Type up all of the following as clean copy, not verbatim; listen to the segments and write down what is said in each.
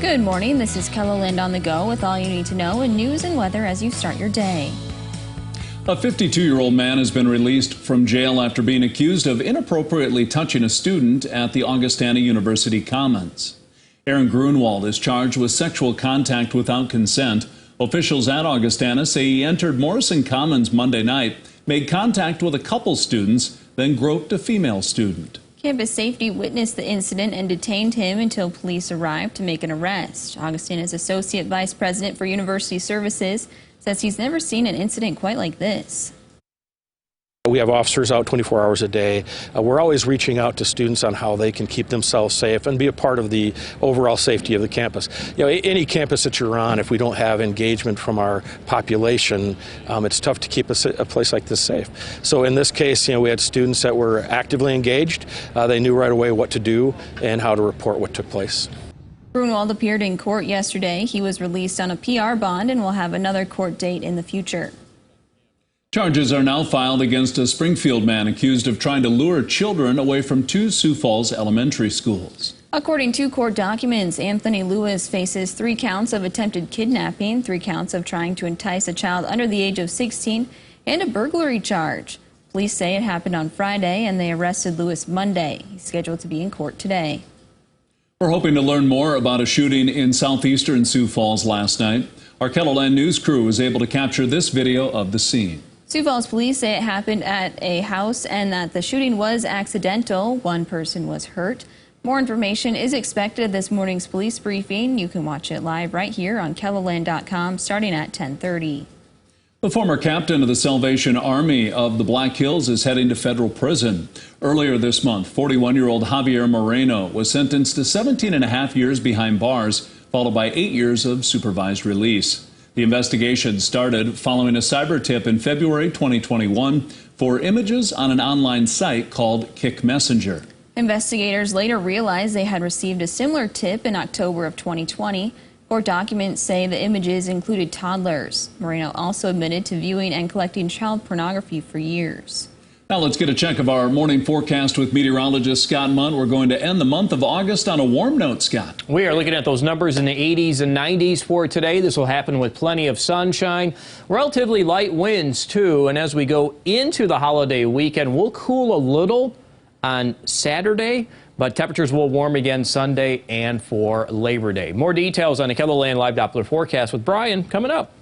Good morning. This is Keller on the go with all you need to know in news and weather as you start your day. A 52-year-old man has been released from jail after being accused of inappropriately touching a student at the Augustana University Commons. Aaron Grunwald is charged with sexual contact without consent. Officials at Augustana say he entered Morrison Commons Monday night, made contact with a couple students, then groped a female student. Campus safety witnessed the incident and detained him until police arrived to make an arrest. Augustana's Associate Vice President for University Services says he's never seen an incident quite like this. We have officers out 24 hours a day. We're always reaching out to students on how they can keep themselves safe and be a part of the overall safety of the campus. You know, any campus that you're on, if we don't have engagement from our population, it's tough to keep a place like this safe. So in this case, we had students that were actively engaged. They knew right away what to do and how to report what took place. Grunwald appeared in court yesterday. He was released on a PR bond and will have another court date in the future. Charges are now filed against a Springfield man accused of trying to lure children away from two Sioux Falls elementary schools. According to court documents, Anthony Lewis faces 3 counts of attempted kidnapping, 3 counts of trying to entice a child under the age of 16, and a burglary charge. Police say it happened on Friday, and they arrested Lewis Monday. He's scheduled to be in court today. We're hoping to learn more about a shooting in southeastern Sioux Falls last night. Our Kettleland News crew was able to capture this video of the scene. Sioux Falls police say it happened at a house and that the shooting was accidental. 1 person was hurt. More information is expected at this morning's police briefing. You can watch it live right here on KellerLand.com starting at 10:30. The former captain of the Salvation Army of the Black Hills is heading to federal prison. Earlier this month, 41-year-old Javier Moreno was sentenced to 17.5 years behind bars, followed by 8 years of supervised release. The investigation started following a cyber tip in February 2021 for images on an online site called Kick Messenger. Investigators later realized they had received a similar tip in October of 2020. Court documents say the images included toddlers. Moreno also admitted to viewing and collecting child pornography for years. Now let's get a check of our morning forecast with meteorologist Scott Munt. We're going to end the month of August on a warm note, Scott. We are looking at those numbers in the 80s and 90s for today. This will happen with plenty of sunshine, relatively light winds too. And as we go into the holiday weekend, we'll cool a little on Saturday, but temperatures will warm again Sunday and for Labor Day. More details on the KellerLand Live Doppler forecast with Brian coming up.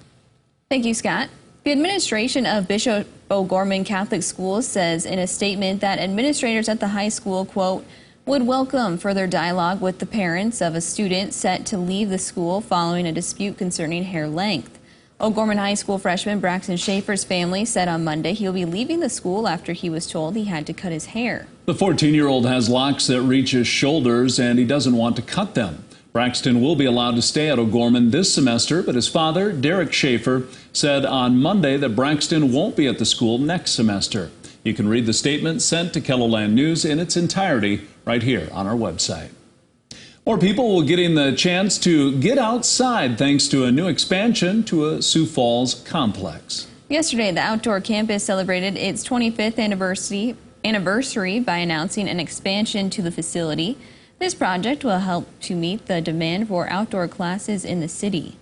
Thank you, Scott. The administration of Bishop O'Gorman Catholic Schools says in a statement that administrators at the high school, quote, would welcome further dialogue with the parents of a student set to leave the school following a dispute concerning hair length. O'Gorman High School freshman Braxton Schaefer's family said on Monday he'll be leaving the school after he was told he had to cut his hair. The 14-year-old has locks that reach his shoulders and he doesn't want to cut them. Braxton will be allowed to stay at O'Gorman this semester, but his father, Derek Schaefer, said on Monday that Braxton won't be at the school next semester. You can read the statement sent to KellerLand News in its entirety right here on our website. More people will getting the chance to get outside thanks to a new expansion to a Sioux Falls complex. Yesterday, the outdoor campus celebrated its 25th anniversary by announcing an expansion to the facility. This project will help to meet the demand for outdoor classes in the city.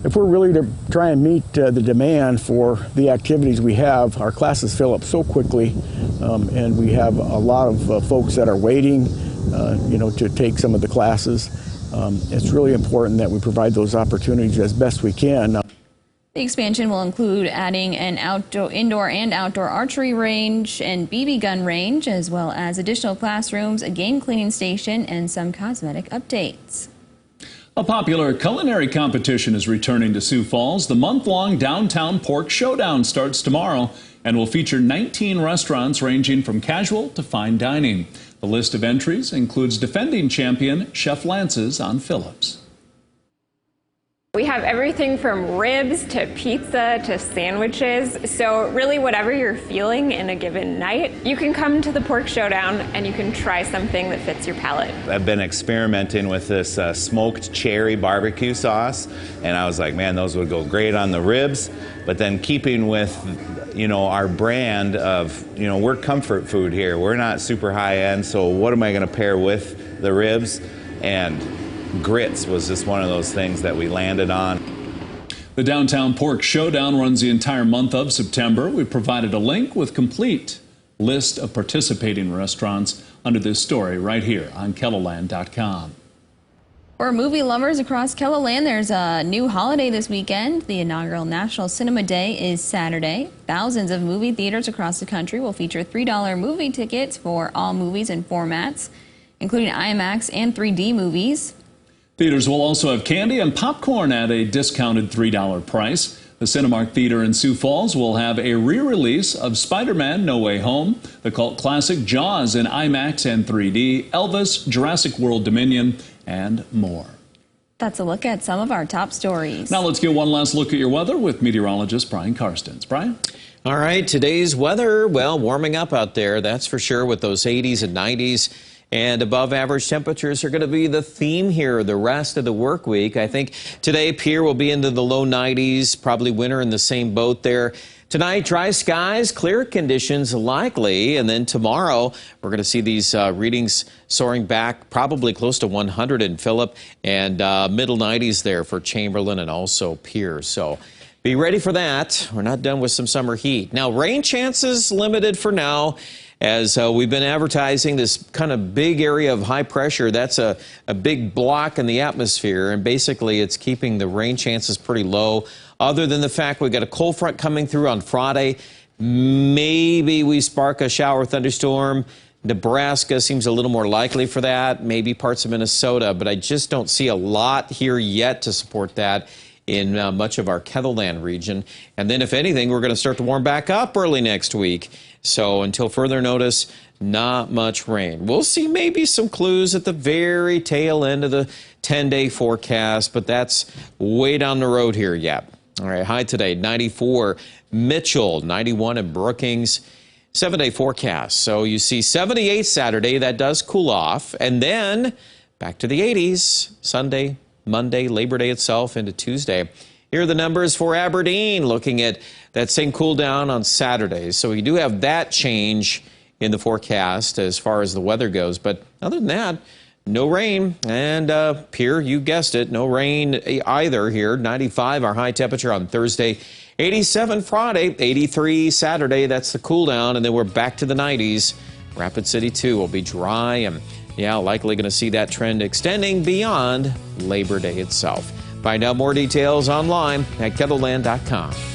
If we're really to try and meet the demand for the activities we have, our classes fill up so quickly, and we have a lot of folks that are waiting, to take some of the classes. It's really important that we provide those opportunities as best we can. The expansion will include adding an indoor and outdoor archery range and BB gun range, as well as additional classrooms, a game cleaning station, and some cosmetic updates. A popular culinary competition is returning to Sioux Falls. The month-long Downtown Pork Showdown starts tomorrow and will feature 19 restaurants ranging from casual to fine dining. The list of entries includes defending champion Chef Lance's on Phillips. We have everything from ribs to pizza to sandwiches, so really whatever you're feeling in a given night, you can come to the Pork Showdown and you can try something that fits your palate. I've been experimenting with this smoked cherry barbecue sauce, and I was like, man, those would go great on the ribs, but then keeping with our brand of, we're comfort food here. We're not super high end, so what am I going to pair with the ribs? And grits was just one of those things that we landed on. The Downtown Pork Showdown runs the entire month of September. We provided a link with complete list of participating restaurants under this story right here on KELOLAND.com. For movie lovers across KELOLAND, there's a new holiday this weekend. The inaugural National Cinema Day is Saturday. Thousands of movie theaters across the country will feature $3 movie tickets for all movies and formats, including IMAX and 3D movies. Theaters will also have candy and popcorn at a discounted $3 price. The Cinemark Theater in Sioux Falls will have a re-release of Spider-Man No Way Home, the cult classic Jaws in IMAX and 3D, Elvis, Jurassic World Dominion, and more. That's a look at some of our top stories. Now let's get one last look at your weather with meteorologist Brian Karstens. Brian? All right, today's weather, well, warming up out there, that's for sure, with those 80s and 90s. And above average temperatures are going to be the theme here the rest of the work week. I think today Pierre will be into the low 90s, probably winter in the same boat there. Tonight, dry skies, clear conditions likely. And then tomorrow, we're going to see these readings soaring back probably close to 100 in Phillip and middle 90s there for Chamberlain and also Pierre. So be ready for that. We're not done with some summer heat. Now, rain chances limited for now. As we've been advertising this kind of big area of high pressure, that's a big block in the atmosphere, and basically it's keeping the rain chances pretty low. Other than the fact we've got a cold front coming through on Friday, maybe we spark a shower thunderstorm. Nebraska seems a little more likely for that, maybe parts of Minnesota, but I just don't see a lot here yet to support that in much of our KELOLAND region. And then if anything, we're going to start to warm back up early next week. So until further notice, not much rain. We'll see maybe some clues at the very tail end of the 10-day forecast, but that's way down the road here yet. All right, high today, 94 Mitchell, 91 in Brookings. 7-day forecast. So you see 78 Saturday, that does cool off. And then back to the 80s Sunday, Monday, Labor Day itself into Tuesday. Here are the numbers for Aberdeen, looking at that same cool down on Saturdays. So we do have that change in the forecast as far as the weather goes. But other than that, no rain. And Pierre, you guessed it, no rain either here. 95 our high temperature on Thursday. 87 Friday, 83 Saturday. That's the cool down. And then we're back to the 90s. Rapid City, too, will be dry and yeah, likely going to see that trend extending beyond Labor Day itself. Find out more details online at KELOLAND.com.